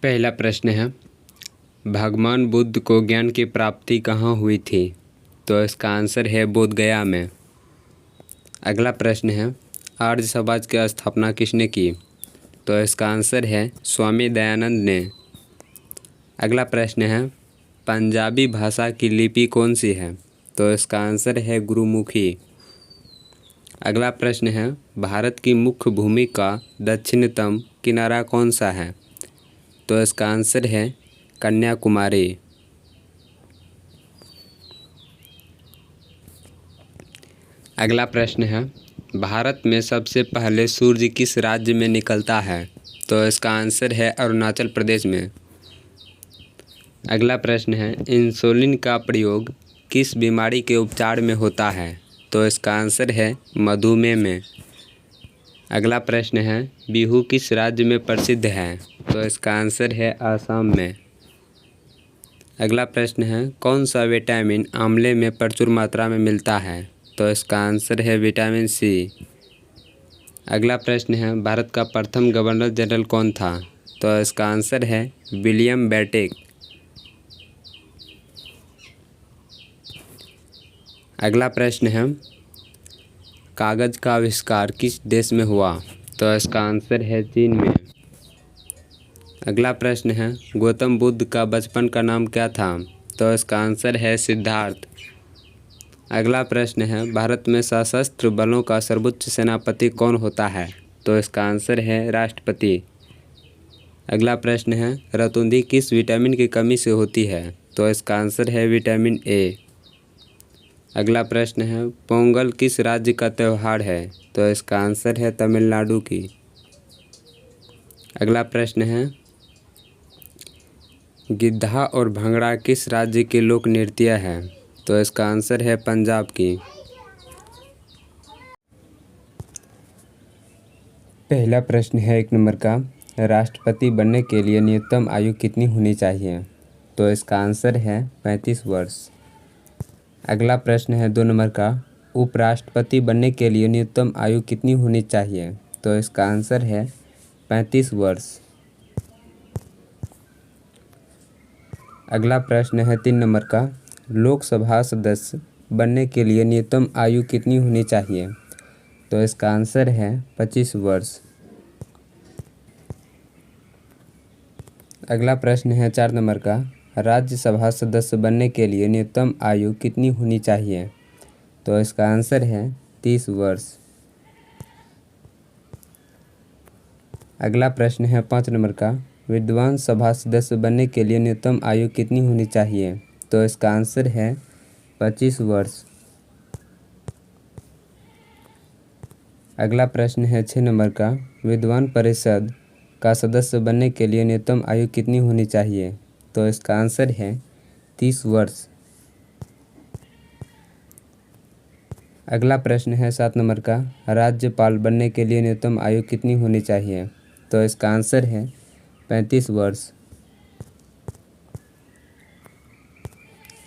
पहला प्रश्न है, भगवान बुद्ध को ज्ञान की प्राप्ति कहाँ हुई थी? तो इसका आंसर है बोध गया में। अगला प्रश्न है, आर्य समाज की स्थापना किसने की? तो इसका आंसर है स्वामी दयानंद ने। अगला प्रश्न है, पंजाबी भाषा की लिपि कौन सी है? तो इसका आंसर है गुरुमुखी। अगला प्रश्न है, भारत की मुख्य भूमि का दक्षिणतम किनारा कौन सा है? तो इसका आंसर है कन्याकुमारी। अगला प्रश्न है, भारत में सबसे पहले सूर्य किस राज्य में निकलता है? तो इसका आंसर है अरुणाचल प्रदेश में। अगला प्रश्न है, इंसुलिन का प्रयोग किस बीमारी के उपचार में होता है? तो इसका आंसर है मधुमेह में। अगला प्रश्न है, बिहू किस राज्य में प्रसिद्ध है? तो इसका आंसर है आसाम में। अगला प्रश्न है, कौन सा विटामिन आंवले में प्रचुर मात्रा में मिलता है? तो इसका आंसर है विटामिन सी। अगला प्रश्न है, भारत का प्रथम गवर्नर जनरल कौन था? तो इसका आंसर है विलियम बेंटिक। अगला प्रश्न है, कागज का आविष्कार किस देश में हुआ? तो इसका आंसर है चीन में। अगला प्रश्न है, गौतम बुद्ध का बचपन का नाम क्या था? तो इसका आंसर है सिद्धार्थ। अगला प्रश्न है, भारत में सशस्त्र बलों का सर्वोच्च सेनापति कौन होता है? तो इसका आंसर है राष्ट्रपति। अगला प्रश्न है, रतौंधी किस विटामिन की कमी से होती है? तो इसका आंसर है विटामिन ए। अगला प्रश्न है, पोंगल किस राज्य का त्यौहार है? तो इसका आंसर है तमिलनाडु की। अगला प्रश्न है, गिद्धा और भंगड़ा किस राज्य के लोक नृत्य है? तो इसका आंसर है पंजाब की। पहला प्रश्न है 1 नंबर का, राष्ट्रपति बनने के लिए न्यूनतम आयु कितनी होनी चाहिए? तो इसका आंसर है 35 वर्ष। अगला प्रश्न है 2 नंबर का, उपराष्ट्रपति बनने के लिए न्यूनतम आयु कितनी होनी चाहिए? तो इसका आंसर है 35 वर्ष। अगला प्रश्न है 3 नंबर का, लोकसभा सदस्य बनने के लिए न्यूनतम आयु कितनी होनी चाहिए? तो इसका आंसर है 25 वर्ष। अगला प्रश्न है 4 नंबर का, राज्यसभा सदस्य बनने के लिए न्यूनतम आयु कितनी होनी चाहिए? तो इसका आंसर है 30 वर्ष। अगला प्रश्न है 5 नंबर का, विद्वान सभा सदस्य बनने के लिए न्यूनतम आयु कितनी होनी चाहिए? तो इसका आंसर है 25 वर्ष। अगला प्रश्न है 6 नंबर का, विद्वान परिषद का सदस्य बनने के लिए न्यूनतम आयु कितनी होनी चाहिए? तो इसका आंसर है 30 वर्ष। अगला प्रश्न है 7 नंबर का, राज्यपाल बनने के लिए न्यूनतम आयु कितनी होनी चाहिए? तो इसका आंसर है 35 वर्ष।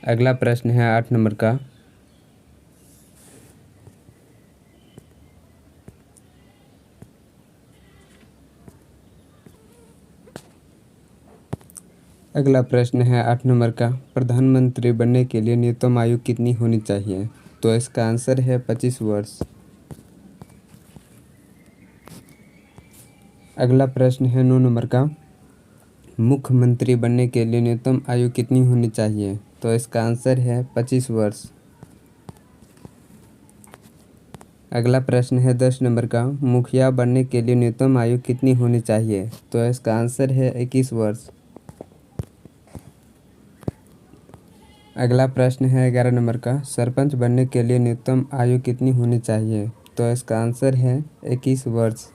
अगला प्रश्न है 8 नंबर का, अगला प्रश्न है 8 नंबर का, प्रधानमंत्री बनने के लिए न्यूनतम आयु कितनी होनी चाहिए? तो इसका आंसर है 25 वर्ष। अगला प्रश्न है 9 नंबर का, मुख्यमंत्री बनने के लिए न्यूनतम आयु कितनी होनी चाहिए? तो इसका आंसर है 25 वर्ष। अगला प्रश्न है 10 नंबर का, मुखिया बनने के लिए न्यूनतम आयु कितनी होनी चाहिए? तो इसका आंसर है 21 वर्ष। अगला प्रश्न है 11 नंबर का, सरपंच बनने के लिए न्यूनतम आयु कितनी होनी चाहिए? तो इसका आंसर है 21 वर्ष।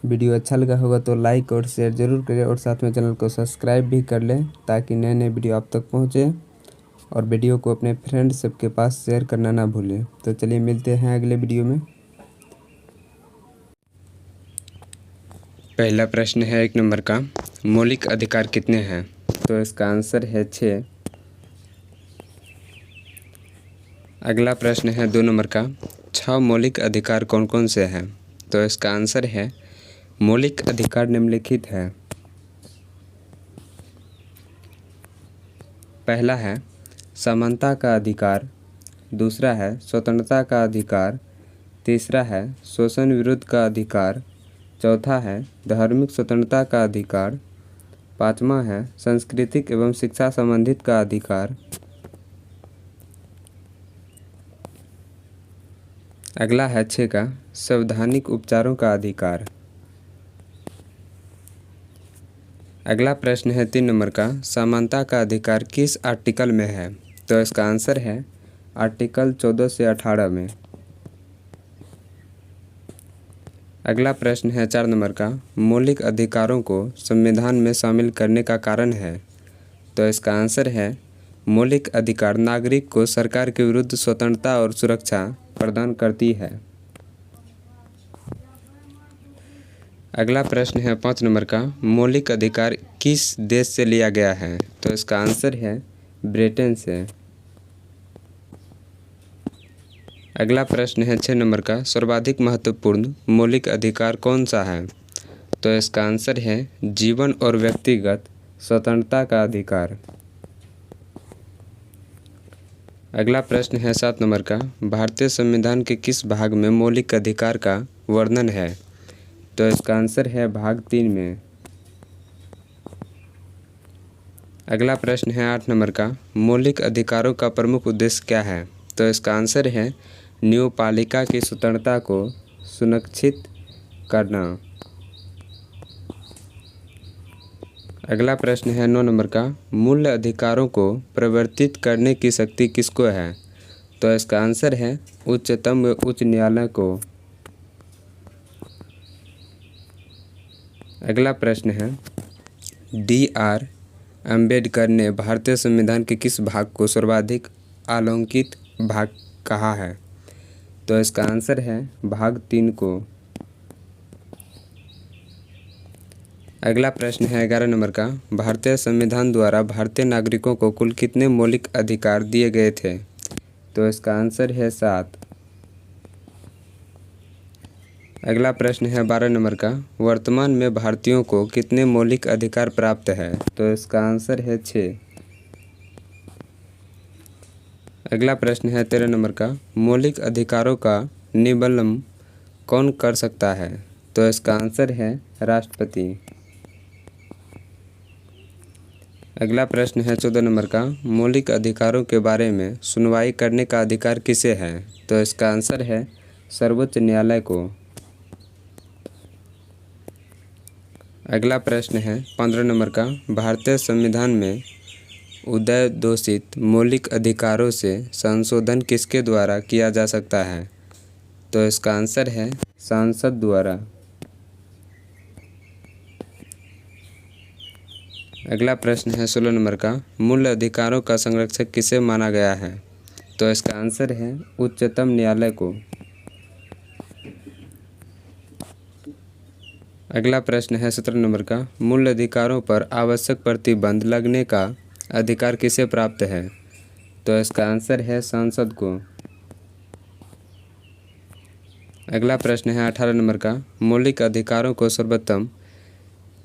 वीडियो अच्छा लगा होगा तो लाइक और शेयर ज़रूर करें और साथ में चैनल को सब्सक्राइब भी कर लें ताकि नए नए वीडियो आप तक पहुँचे, और वीडियो को अपने फ्रेंड्स सबके पास शेयर करना ना भूलें। तो चलिए मिलते हैं अगले वीडियो में। पहला प्रश्न है 1 नंबर का, मौलिक अधिकार कितने हैं? तो इसका आंसर है 6। अगला प्रश्न है 2 नंबर का, 6 मौलिक अधिकार कौन कौन से हैं? तो इसका आंसर है मौलिक अधिकार निम्नलिखित है। पहला है समानता का अधिकार, दूसरा है स्वतंत्रता का अधिकार, तीसरा है शोषण विरुद्ध का अधिकार, चौथा है धार्मिक स्वतंत्रता का अधिकार, पांचवा है सांस्कृतिक एवं शिक्षा संबंधित का अधिकार। अगला है 6 का संवैधानिक उपचारों का अधिकार। अगला प्रश्न है 3 नंबर का समानता का अधिकार किस आर्टिकल में है? तो इसका आंसर है आर्टिकल 14 से 18 में। अगला प्रश्न है 4 नंबर का मौलिक अधिकारों को संविधान में शामिल करने का कारण है? तो इसका आंसर है मौलिक अधिकार नागरिक को सरकार के विरुद्ध स्वतंत्रता और सुरक्षा प्रदान करती है। अगला प्रश्न है 5 नंबर का मौलिक अधिकार किस देश से लिया गया है? तो इसका आंसर है ब्रिटेन से। अगला प्रश्न है 6 नंबर का सर्वाधिक महत्वपूर्ण मौलिक अधिकार कौन सा है? तो इसका आंसर है जीवन और व्यक्तिगत स्वतंत्रता का अधिकार। अगला प्रश्न है 7 नंबर का भारतीय संविधान के किस भाग में मौलिक अधिकार का वर्णन है? तो इसका आंसर है भाग 3 में। अगला प्रश्न है 8 नंबर का मौलिक अधिकारों का प्रमुख उद्देश्य क्या है? तो इसका आंसर है न्यायपालिका की स्वतंत्रता को सुनिश्चित करना। अगला प्रश्न है 9 नंबर का मूल अधिकारों को परिवर्तित करने की शक्ति किसको है? तो इसका आंसर है उच्चतम व उच्च न्यायालय को। अगला प्रश्न है D.R. अम्बेडकर ने भारतीय संविधान के किस भाग को सर्वाधिक आलंकित भाग कहा है? तो इसका आंसर है भाग 3 को। अगला प्रश्न है 11 नंबर का भारतीय संविधान द्वारा भारतीय नागरिकों को कुल कितने मौलिक अधिकार दिए गए थे? तो इसका आंसर है 7। अगला प्रश्न है 12 नंबर का वर्तमान में भारतीयों को कितने मौलिक अधिकार प्राप्त है? तो इसका आंसर है 6। अगला प्रश्न है 13 नंबर का मौलिक अधिकारों का निबंधन कौन कर सकता है? तो इसका आंसर है राष्ट्रपति। अगला प्रश्न है 14 नंबर का मौलिक अधिकारों के बारे में सुनवाई करने का अधिकार किसे है? तो इसका आंसर है सर्वोच्च न्यायालय को। अगला प्रश्न है 15 नंबर का भारतीय संविधान में उद्घोषित मौलिक अधिकारों से संशोधन किसके द्वारा किया जा सकता है? तो इसका आंसर है संसद द्वारा। अगला प्रश्न है 16 नंबर का मूल अधिकारों का संरक्षक किसे माना गया है? तो इसका आंसर है उच्चतम न्यायालय को। अगला प्रश्न है 17 नंबर का मूल अधिकारों पर आवश्यक प्रतिबंध लगने का अधिकार किसे प्राप्त है? तो इसका आंसर है संसद को। अगला प्रश्न है 18 नंबर का मौलिक अधिकारों को सर्वोत्तम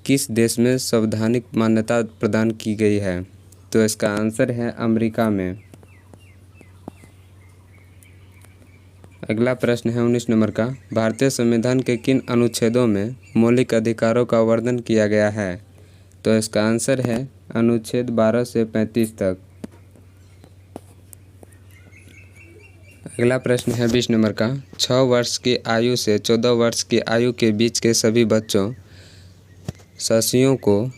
किस देश में संवैधानिक मान्यता प्रदान की गई है? तो इसका आंसर है अमेरिका में। अगला प्रश्न है 19 नंबर का भारतीय संविधान के किन अनुच्छेदों में मौलिक अधिकारों का वर्णन किया गया है? तो इसका आंसर है अनुच्छेद 12 से 35 तक। अगला प्रश्न है 20 नंबर का 6 वर्ष की आयु से 14 वर्ष की आयु के बीच के सभी बच्चों शिशुओं को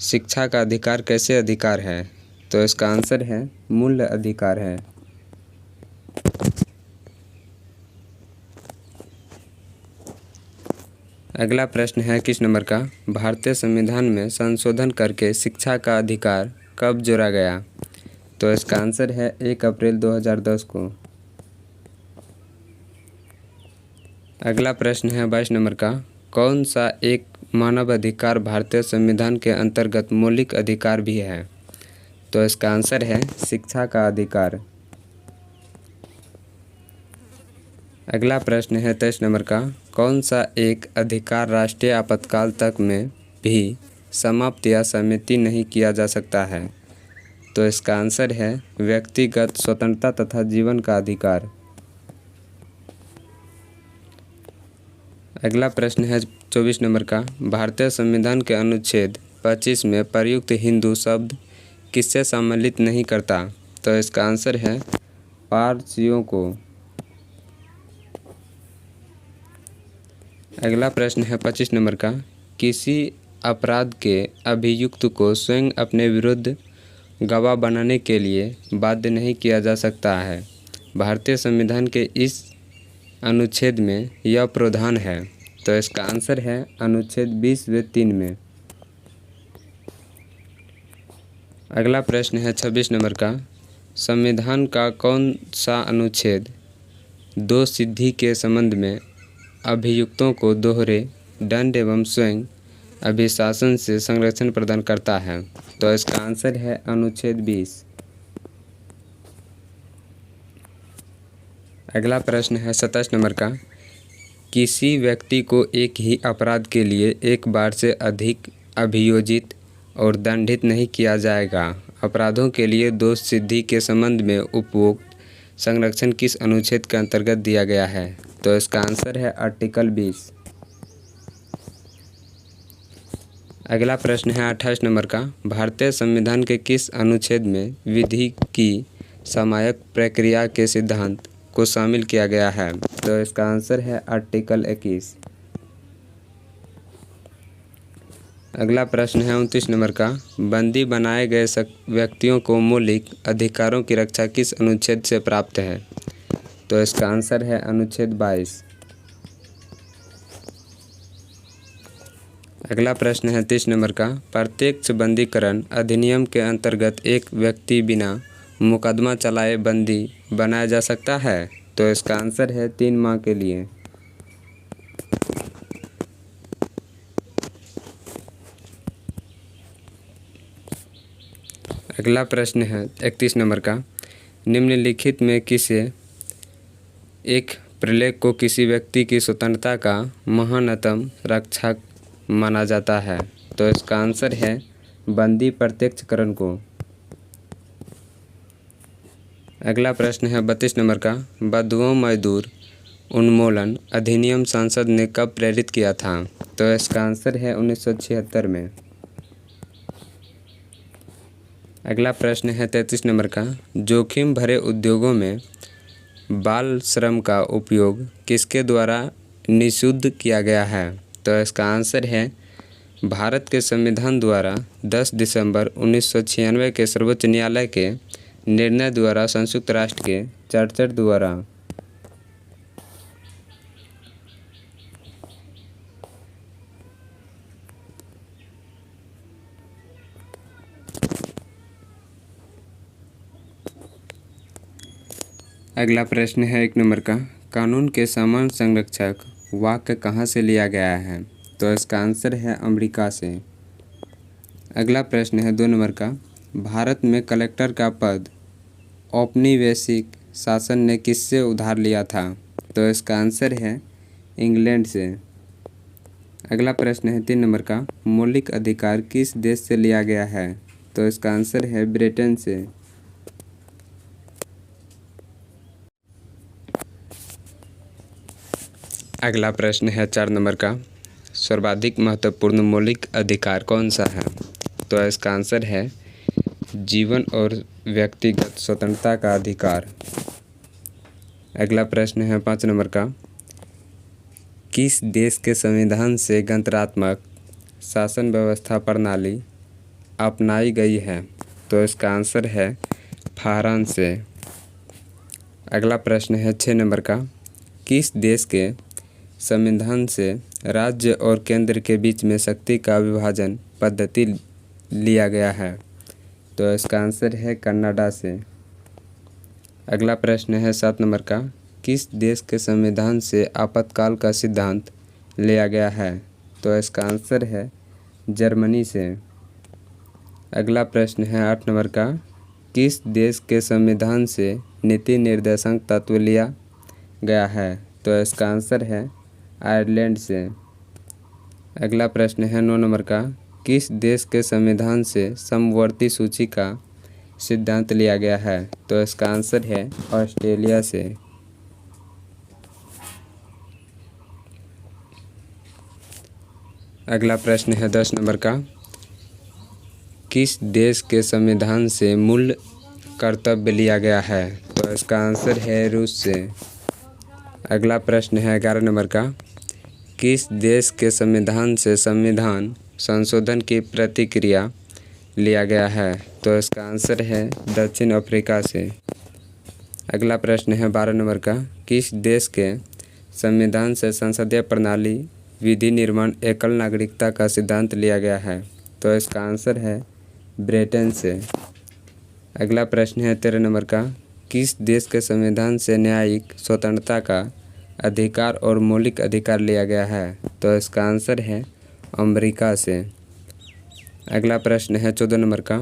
शिक्षा का अधिकार कैसे अधिकार है? तो इसका आंसर है मूल अधिकार है। अगला प्रश्न है 21 नंबर का भारतीय संविधान में संशोधन करके शिक्षा का अधिकार कब जोड़ा गया? तो इसका आंसर है 1 अप्रैल 2010 को। अगला प्रश्न है 22 नंबर का कौन सा एक मानव अधिकार भारतीय संविधान के अंतर्गत मौलिक अधिकार भी है? तो इसका आंसर है शिक्षा का अधिकार। अगला प्रश्न है 23 नंबर का कौन सा एक अधिकार राष्ट्रीय आपातकाल तक में भी समाप्त या सम्मिलित नहीं किया जा सकता है? तो इसका आंसर है व्यक्तिगत स्वतंत्रता तथा जीवन का अधिकार। अगला प्रश्न है 24 नंबर का, भारतीय संविधान के अनुच्छेद 25 में प्रयुक्त हिंदू शब्द किससे सम्मिलित नहीं करता? तो इसका आंसर है पारसियों को। अगला प्रश्न है 25 नंबर का, किसी अपराध के अभियुक्त को स्वयं अपने विरुद्ध गवाह बनाने के लिए बाध्य नहीं किया जा सकता है। भारतीय संविधान के इस अनुच्छेद में यह प्रावधान है। तो इसका आंसर है अनुच्छेद 20(3) में। अगला प्रश्न है 26 नंबर का, संविधान का कौन सा अनुच्छेद दोष सिद्धि के संबंध में अभियुक्तों को दोहरे दंड एवं स्वयं अभिशासन से संरक्षण प्रदान करता है? तो इसका आंसर है अनुच्छेद 20। अगला प्रश्न है 27 नंबर का, किसी व्यक्ति को एक ही अपराध के लिए एक बार से अधिक अभियोजित और दंडित नहीं किया जाएगा। अपराधों के लिए दोष सिद्धि के संबंध में उपयुक्त संरक्षण किस अनुच्छेद के अंतर्गत दिया गया है? तो इसका आंसर है आर्टिकल 20। अगला प्रश्न है 28 नंबर का, भारतीय संविधान के किस अनुच्छेद में विधि की समायक प्रक्रिया के सिद्धांत को शामिल किया गया है? तो इसका आंसर है आर्टिकल 21। अगला प्रश्न है 29 नंबर का, बंदी बनाए गए व्यक्तियों को मौलिक अधिकारों की रक्षा किस अनुच्छेद से प्राप्त है? तो इसका आंसर है अनुच्छेद 22। अगला प्रश्न है 30 नंबर का, प्रत्यक्ष बंदीकरण अधिनियम के अंतर्गत एक व्यक्ति बिना मुकदमा चलाए बंदी बनाया जा सकता है? तो इसका आंसर है 3 माह के लिए। अगला प्रश्न है 31 नंबर का, निम्नलिखित में किसे एक प्रलेख को किसी व्यक्ति की स्वतंत्रता का महानतम रक्षक माना जाता है? तो इसका आंसर है बंदी प्रत्यक्षकरण को। अगला प्रश्न है 32 नंबर का, बंधुआ मजदूर उन्मूलन अधिनियम संसद ने कब प्रेरित किया था? तो इसका आंसर है 1976 में। अगला प्रश्न है 33 नंबर का, जोखिम भरे उद्योगों में बाल श्रम का उपयोग किसके द्वारा निषिद्ध किया गया है? तो इसका आंसर है भारत के संविधान द्वारा 10 दिसंबर 1996 के सर्वोच्च न्यायालय के निर्णय द्वारा संयुक्त राष्ट्र के चार्टर द्वारा। अगला प्रश्न है 1 नंबर का, कानून के समान संरक्षक वाक्य कहाँ से लिया गया है? तो इसका आंसर है अमेरिका से। अगला प्रश्न है 2 नंबर का, भारत में कलेक्टर का पद औपनिवेशिक शासन ने किससे उधार लिया था? तो इसका आंसर है इंग्लैंड से। अगला प्रश्न है 3 नंबर का, मौलिक अधिकार किस देश से लिया गया है? तो इसका आंसर है ब्रिटेन से। अगला प्रश्न है 4 नंबर का, सर्वाधिक महत्वपूर्ण मौलिक अधिकार कौन सा है? तो इसका आंसर है जीवन और व्यक्तिगत स्वतंत्रता का अधिकार। अगला प्रश्न है 5 नंबर का, किस देश के संविधान से गणतंत्रात्मक शासन व्यवस्था प्रणाली अपनाई गई है? तो इसका आंसर है फ्रांस से। अगला प्रश्न है 6 नंबर का, किस देश के संविधान से राज्य और केंद्र के बीच में शक्ति का विभाजन पद्धति लिया गया है? तो इसका आंसर है कनाडा से। अगला प्रश्न है 7 नंबर का, किस देश के संविधान से आपातकाल का सिद्धांत लिया गया है? तो इसका आंसर है जर्मनी से। अगला प्रश्न है 8 नंबर का, किस देश के संविधान से नीति निर्देशक तत्व लिया गया है? तो इसका आंसर है आयरलैंड से। अगला प्रश्न है 9 नंबर का, किस देश के संविधान से समवर्ती सूची का सिद्धांत लिया गया है? तो इसका आंसर है ऑस्ट्रेलिया से। अगला प्रश्न है 10 नंबर का। किस देश के संविधान से मूल कर्तव्य लिया गया है? तो इसका आंसर है रूस से। अगला प्रश्न है 11 नंबर का। किस देश के संविधान से संविधान संशोधन की प्रतिक्रिया लिया गया है? तो इसका आंसर है दक्षिण अफ्रीका से। अगला प्रश्न है 12 नंबर का। किस देश के संविधान से संसदीय प्रणाली, विधि निर्माण, एकल नागरिकता का सिद्धांत लिया गया है? तो इसका आंसर है ब्रिटेन से। अगला प्रश्न है 13 नंबर का। किस देश के संविधान से न्यायिक स्वतंत्रता का अधिकार और मौलिक अधिकार लिया गया है? तो इसका आंसर है अमेरिका से। अगला प्रश्न है 14 नंबर का।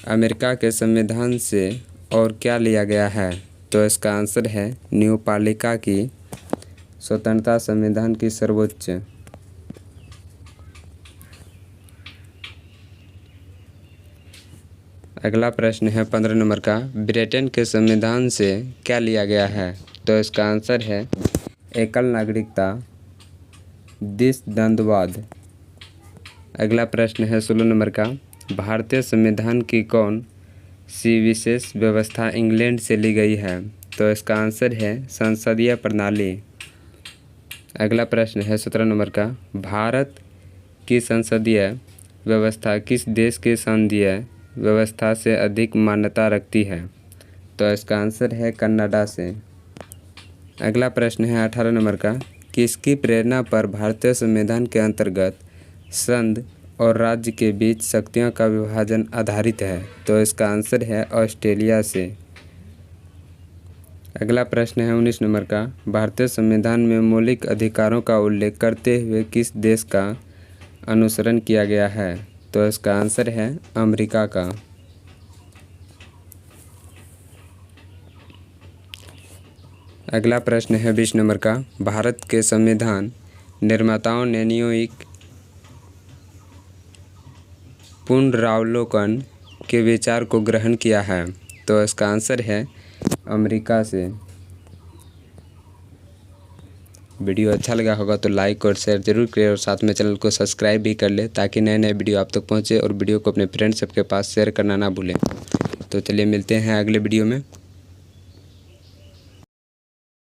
अमेरिका के संविधान से और क्या लिया गया है? तो इसका आंसर है न्यायपालिका की स्वतंत्रता संविधान की सर्वोच्च। अगला प्रश्न है 15 नंबर का। ब्रिटेन के संविधान से क्या लिया गया है? तो इसका आंसर है एकल नागरिकता, द्विसंदर्भवाद। अगला प्रश्न है 16 नंबर का। भारतीय संविधान की कौन सी विशेष व्यवस्था इंग्लैंड से ली गई है? तो इसका आंसर है संसदीय प्रणाली। अगला प्रश्न है 17 नंबर का। भारत की संसदीय व्यवस्था किस देश की संसदीय व्यवस्था से अधिक मान्यता रखती है? तो इसका आंसर है कनाडा से। अगला प्रश्न है 18 नंबर का। किसकी प्रेरणा पर भारतीय संविधान के अंतर्गत संघ और राज्य के बीच शक्तियों का विभाजन आधारित है? तो इसका आंसर है ऑस्ट्रेलिया से। अगला प्रश्न है 19 नंबर का। भारतीय संविधान में मौलिक अधिकारों का उल्लेख करते हुए किस देश का अनुसरण किया गया है? तो इसका आंसर है अमेरिका का। अगला प्रश्न है 20 नंबर का। भारत के संविधान निर्माताओं ने न्यायिक पुनरावलोकन के विचार को ग्रहण किया है? तो इसका आंसर है अमेरिका से। वीडियो अच्छा लगा होगा तो लाइक और शेयर जरूर करें और साथ में चैनल को सब्सक्राइब भी कर ले ताकि नए नए वीडियो आप तक पहुंचे और वीडियो को अपने फ्रेंड्स सबके पास शेयर करना ना भूलें। तो चलिए मिलते हैं अगले वीडियो में।